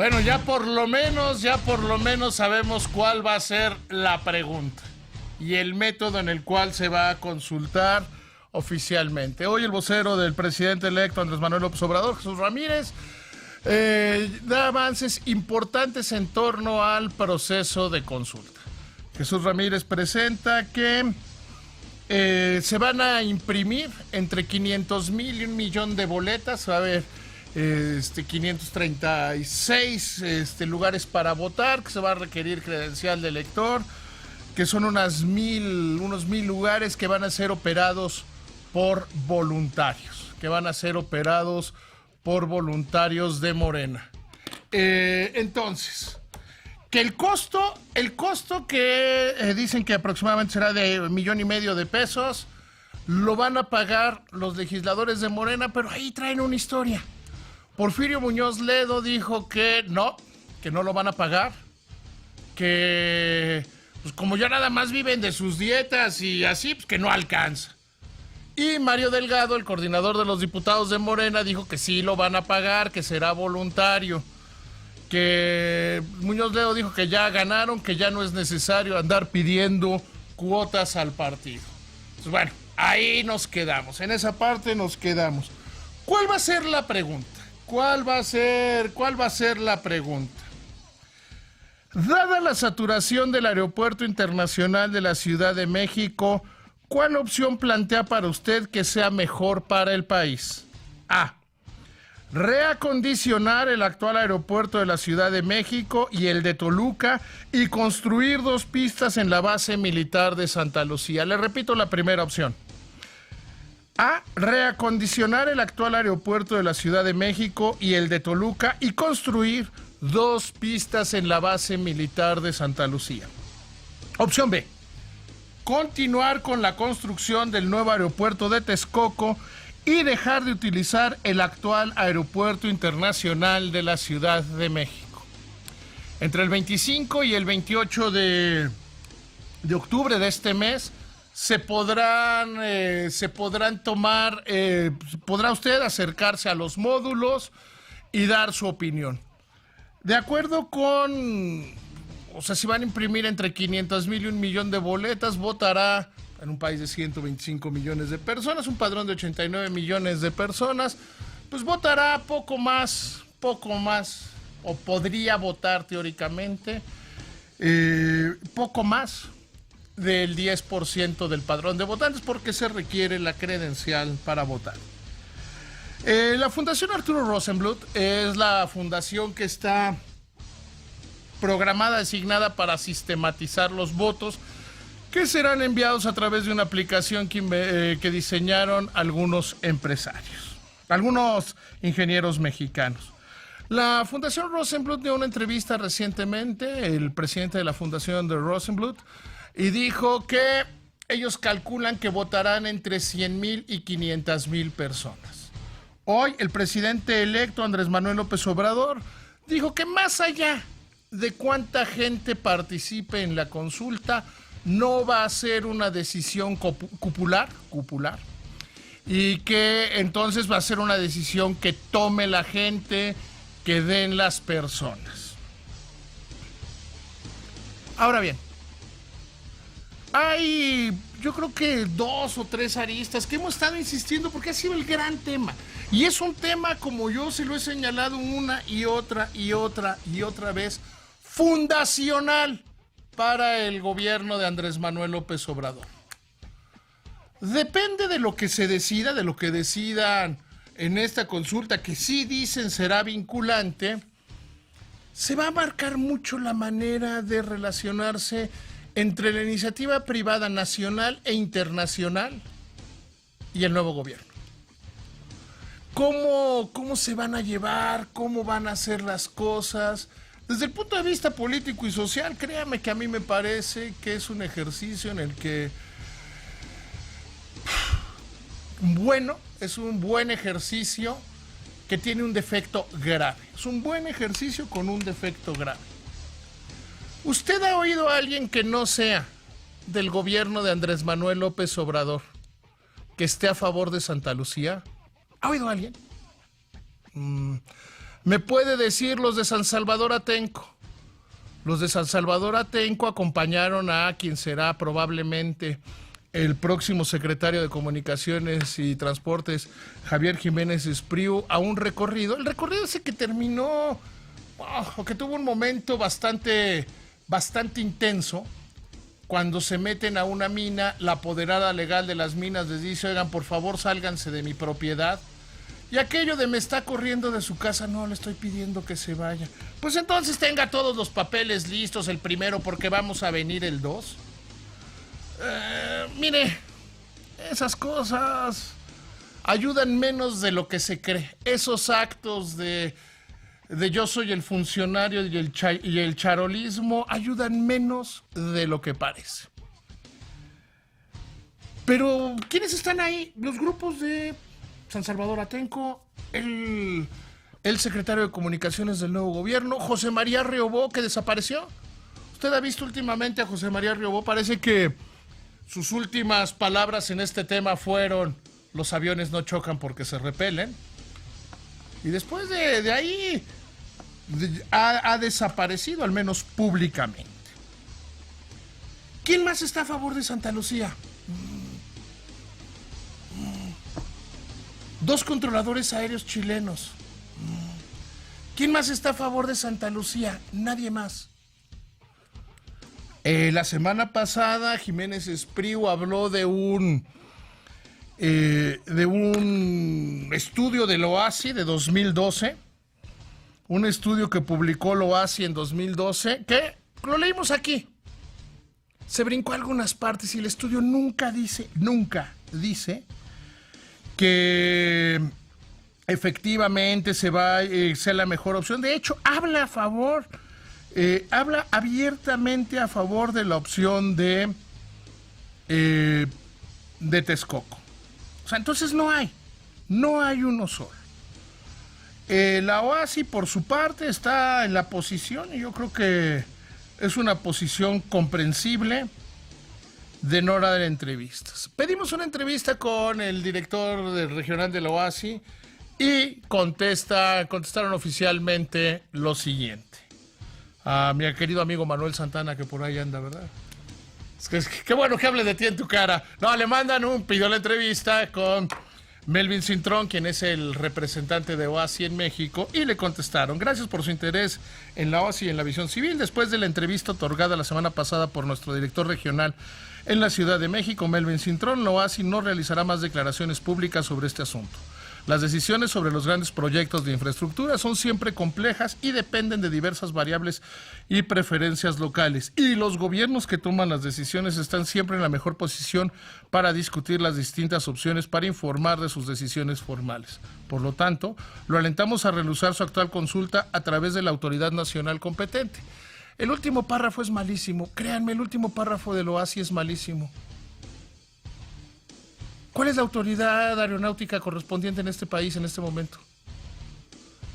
Bueno, ya por lo menos sabemos cuál va a ser la pregunta y el método en el cual se va a consultar oficialmente. Hoy el vocero del presidente electo Andrés Manuel López Obrador, Jesús Ramírez, da avances importantes en torno al proceso de consulta. Jesús Ramírez presenta que se van a imprimir entre 500,000 y 1,000,000 de boletas. Va a haber 536 lugares para votar, que se va a requerir credencial de elector, que son unos 1,000 lugares que van a ser operados por voluntarios, de Morena. Entonces, que el costo que dicen que aproximadamente será de 1,500,000 de pesos, lo van a pagar los legisladores de Morena, pero ahí traen una historia. Porfirio Muñoz Ledo dijo que no lo van a pagar, que pues como ya nada más viven de sus dietas y así, pues que no alcanza. Y Mario Delgado, el coordinador de los diputados de Morena, dijo que sí lo van a pagar, que será voluntario, que Muñoz Ledo dijo que ya ganaron, que ya no es necesario andar pidiendo cuotas al partido. Pues bueno, ahí nos quedamos, en esa parte nos quedamos. ¿Cuál va a ser la pregunta? Dada la saturación del Aeropuerto Internacional de la Ciudad de México, ¿cuál opción plantea para usted que sea mejor para el país? A. Reacondicionar el actual aeropuerto de la Ciudad de México y el de Toluca y construir 2 pistas en la base militar de Santa Lucía. Le repito la primera opción. A. Reacondicionar el actual aeropuerto de la Ciudad de México y el de Toluca y construir 2 pistas en la base militar de Santa Lucía. Opción B. Continuar con la construcción del nuevo aeropuerto de Texcoco y dejar de utilizar el actual aeropuerto internacional de la Ciudad de México. Entre el 25 y el 28 de octubre de este mes podrá usted acercarse a los módulos y dar su opinión. De acuerdo con, si van a imprimir entre 500,000 y 1,000,000 de boletas, votará en un país de 125 millones de personas, un padrón de 89 millones de personas, pues votará poco más, o podría votar teóricamente poco más del 10% del padrón de votantes, porque se requiere la credencial para votar. La Fundación Arturo Rosenbluth es la fundación que está programada, designada para sistematizar los votos que serán enviados a través de una aplicación que diseñaron algunos empresarios, algunos ingenieros mexicanos. La Fundación Rosenbluth dio una entrevista recientemente, el presidente de la Fundación de Rosenbluth, y dijo que ellos calculan que votarán entre 100,000 y 500,000 personas. Hoy el presidente electo Andrés Manuel López Obrador dijo que más allá de cuánta gente participe en la consulta, no va a ser una decisión cupular, y que entonces va a ser una decisión que tome la gente, que den las personas. Ahora bien, hay, yo creo que 2 o 3 aristas que hemos estado insistiendo porque ha sido el gran tema. Y es un tema, como yo se lo he señalado una y otra vez, fundacional para el gobierno de Andrés Manuel López Obrador. Depende de lo que se decida, de lo que decidan en esta consulta, que sí dicen será vinculante, se va a marcar mucho la manera de relacionarse entre la iniciativa privada nacional e internacional y el nuevo gobierno. ¿Cómo se van a llevar? ¿Cómo van a hacer las cosas? Desde el punto de vista político y social, créame que a mí me parece que es un ejercicio en el que, es un buen ejercicio que tiene un defecto grave. Es un buen ejercicio con un defecto grave. ¿Usted ha oído a alguien que no sea del gobierno de Andrés Manuel López Obrador que esté a favor de Santa Lucía? ¿Ha oído a alguien? ¿Me puede decir los de San Salvador Atenco? Los de San Salvador Atenco acompañaron a quien será probablemente el próximo secretario de Comunicaciones y Transportes, Javier Jiménez Espriu, a un recorrido. El recorrido ese que terminó, o que tuvo un momento bastante intenso, cuando se meten a una mina, la apoderada legal de las minas les dice, oigan, por favor, sálganse de mi propiedad. Y aquello de me está corriendo de su casa, no, le estoy pidiendo que se vaya. Pues entonces tenga todos los papeles listos el primero porque vamos a venir el 2. Mire, esas cosas ayudan menos de lo que se cree. Esos actos de yo soy el funcionario y el charolismo ayudan menos de lo que parece. Pero, ¿quiénes están ahí? Los grupos de San Salvador Atenco, el secretario de Comunicaciones del nuevo gobierno, José María Riobó, que desapareció. ¿Usted ha visto últimamente a José María Riobó? Parece que sus últimas palabras en este tema fueron: los aviones no chocan porque se repelen. Y después de ahí ha desaparecido, al menos públicamente. ¿Quién más está a favor de Santa Lucía? Dos controladores aéreos chilenos. ¿Quién más está a favor de Santa Lucía? Nadie más. La semana pasada Jiménez Espriu habló de un estudio del OASI de 2012, un estudio que publicó el OASI en 2012, que lo leímos aquí. Se brincó algunas partes y el estudio nunca dice que efectivamente sea la mejor opción. De hecho, habla abiertamente a favor de la opción de Texcoco. O sea, entonces no hay uno solo. La OASI, por su parte, está en la posición, y yo creo que es una posición comprensible, de no dar entrevistas. Pedimos una entrevista con el director regional de la OASI y contestaron oficialmente lo siguiente. A mi querido amigo Manuel Santana, que por ahí anda, ¿verdad? Qué bueno que hable de ti en tu cara. No, le mandan pidió la entrevista con Melvin Cintrón, quien es el representante de OASI en México, y le contestaron: gracias por su interés en la OASI y en la visión civil. Después de la entrevista otorgada la semana pasada por nuestro director regional en la Ciudad de México, Melvin Cintrón, la OASI no realizará más declaraciones públicas sobre este asunto. Las decisiones sobre los grandes proyectos de infraestructura son siempre complejas y dependen de diversas variables y preferencias locales. Y los gobiernos que toman las decisiones están siempre en la mejor posición para discutir las distintas opciones para informar de sus decisiones formales. Por lo tanto, lo alentamos a realizar su actual consulta a través de la autoridad nacional competente. El último párrafo es malísimo. Créanme, el último párrafo del OASI es malísimo. ¿Cuál es la autoridad aeronáutica correspondiente en este país en este momento?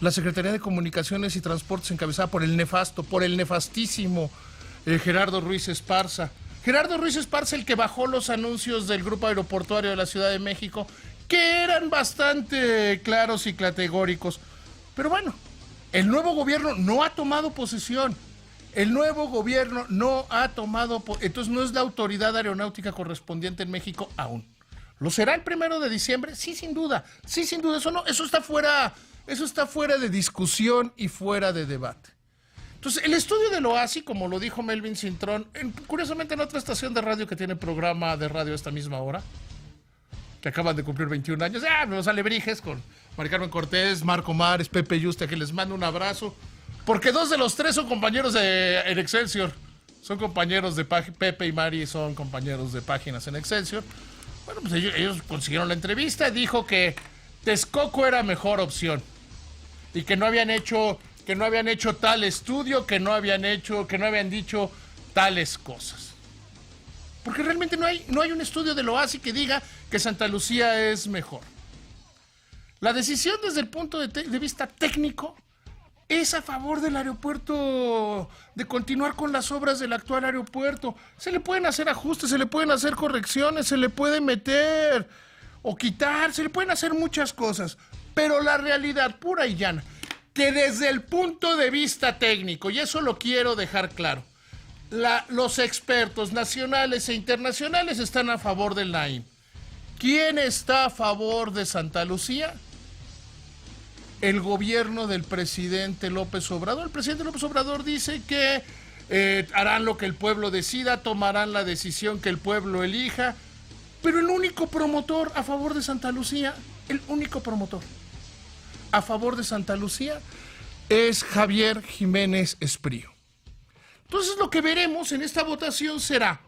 La Secretaría de Comunicaciones y Transportes, encabezada por el nefastísimo Gerardo Ruiz Esparza. Gerardo Ruiz Esparza, el que bajó los anuncios del Grupo Aeroportuario de la Ciudad de México, que eran bastante claros y categóricos. Pero bueno, el nuevo gobierno no ha tomado posesión. Entonces no es la autoridad aeronáutica correspondiente en México aún. ¿Lo será el 1 de diciembre? Sí, sin duda. Eso está fuera de discusión y fuera de debate. Entonces, el estudio del OASI, como lo dijo Melvin Cintrón, curiosamente en otra estación de radio que tiene programa de radio a esta misma hora, que acaban de cumplir 21 años, los alebrijes con Mari Carmen Cortés, Marco Mares, Pepe Yuste, que les mando un abrazo, porque 2 de los 3 son compañeros en Excelsior. Son compañeros de Pepe y Mari son compañeros de páginas en Excelsior. Bueno, pues ellos consiguieron la entrevista. Dijo que Texcoco era mejor opción y que no habían hecho tal estudio, que no habían dicho tales cosas. Porque realmente no hay un estudio del OASI que diga que Santa Lucía es mejor. La decisión desde el punto de vista técnico es a favor del aeropuerto, de continuar con las obras del actual aeropuerto. Se le pueden hacer ajustes, se le pueden hacer correcciones, se le puede meter o quitar, se le pueden hacer muchas cosas. Pero la realidad pura y llana, que desde el punto de vista técnico, y eso lo quiero dejar claro, los expertos nacionales e internacionales están a favor del Naim. ¿Quién está a favor de Santa Lucía? El gobierno del presidente López Obrador. El presidente López Obrador dice que harán lo que el pueblo decida, tomarán la decisión que el pueblo elija, pero el único promotor a favor de Santa Lucía, el único promotor a favor de Santa Lucía es Javier Jiménez Esprío. Entonces lo que veremos en esta votación será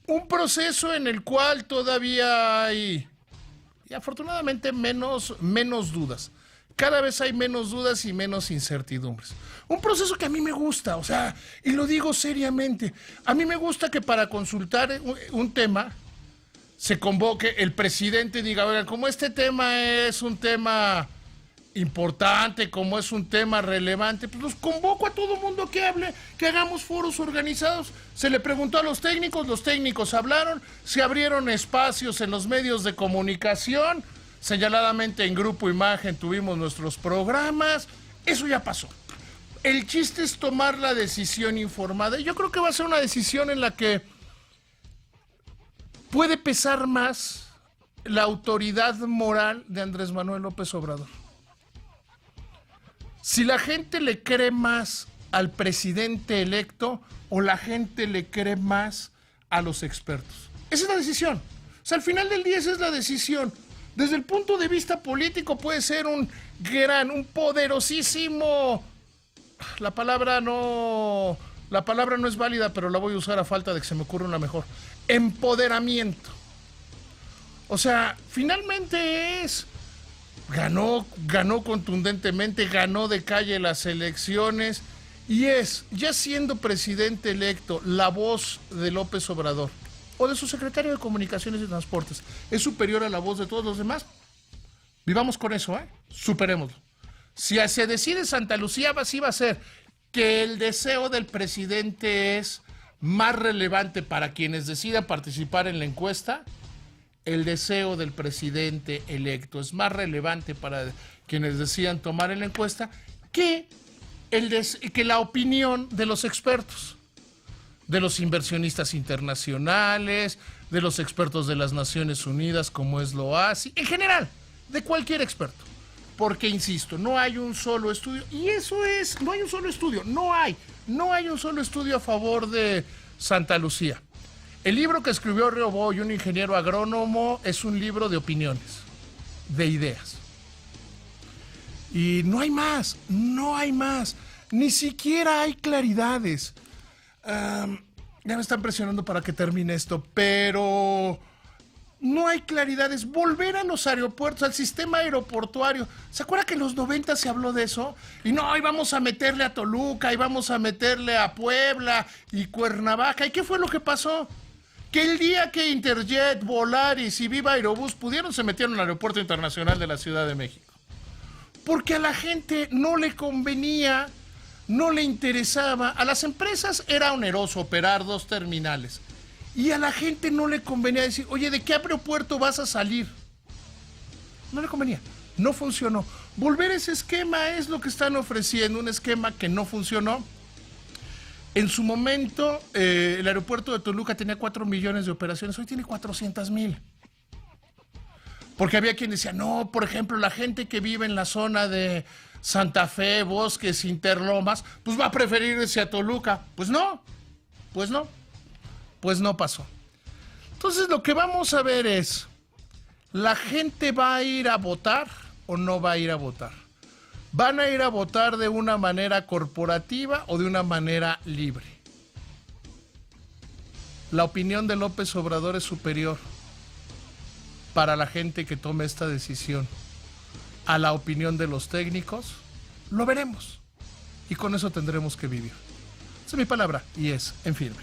un proceso en el cual todavía hay, y afortunadamente, menos dudas. Cada vez hay menos dudas y menos incertidumbres. Un proceso que a mí me gusta, o sea, y lo digo seriamente, a mí me gusta que para consultar un tema se convoque el presidente y diga, oigan, como este tema es un tema importante, como es un tema relevante, pues los convoco a todo mundo que hable, que hagamos foros organizados. Se le preguntó a los técnicos hablaron, se abrieron espacios en los medios de comunicación, señaladamente en Grupo Imagen tuvimos nuestros programas, eso ya pasó. El chiste es tomar la decisión informada, y yo creo que va a ser una decisión en la que puede pesar más la autoridad moral de Andrés Manuel López Obrador. Si la gente le cree más al presidente electo o la gente le cree más a los expertos. Esa es la decisión. O sea, al final del día esa es la decisión. Desde el punto de vista político puede ser un poderosísimo... La palabra no es válida, pero la voy a usar a falta de que se me ocurra una mejor. Empoderamiento. O sea, finalmente es... Ganó contundentemente, ganó de calle las elecciones y es, ya siendo presidente electo, la voz de López Obrador o de su secretario de Comunicaciones y Transportes es superior a la voz de todos los demás. Vivamos con eso, superémoslo. Si se decide Santa Lucía, así va a ser. Que el deseo del presidente es más relevante para quienes decidan participar en la encuesta. El deseo del presidente electo es más relevante para quienes decidan tomar en la encuesta que la opinión de los expertos, de los inversionistas internacionales, de los expertos de las Naciones Unidas como es la OASI, en general, de cualquier experto. Porque, insisto, no hay un solo estudio, y eso es, no hay un solo estudio, no hay un solo estudio a favor de Santa Lucía. El libro que escribió Reoboy, un ingeniero agrónomo, es un libro de opiniones, de ideas. Y no hay más, ni siquiera hay claridades. Ya me están presionando para que termine esto, pero no hay claridades. Volver a los aeropuertos, al sistema aeroportuario. ¿Se acuerda que en los 90 se habló de eso? Y no, y vamos a meterle a Toluca, y vamos a meterle a Puebla y Cuernavaca. ¿Y qué fue lo que pasó? Que el día que Interjet, Volaris y Viva Aerobús pudieron, se metieron al Aeropuerto Internacional de la Ciudad de México. Porque a la gente no le convenía, no le interesaba. A las empresas era oneroso operar 2 terminales. Y a la gente no le convenía decir, oye, ¿de qué aeropuerto vas a salir? No le convenía, no funcionó. Volver a ese esquema es lo que están ofreciendo, un esquema que no funcionó. En su momento, el aeropuerto de Toluca tenía 4 millones de operaciones, hoy tiene 400,000. Porque había quien decía, no, por ejemplo, la gente que vive en la zona de Santa Fe, Bosques, Interlomas, pues va a preferir irse a Toluca. Pues no pasó. Entonces lo que vamos a ver es, ¿la gente va a ir a votar o no va a ir a votar? ¿Van a ir a votar de una manera corporativa o de una manera libre? La opinión de López Obrador es superior para la gente que tome esta decisión a la opinión de los técnicos. Lo veremos y con eso tendremos que vivir. Esa es mi palabra y es en firme.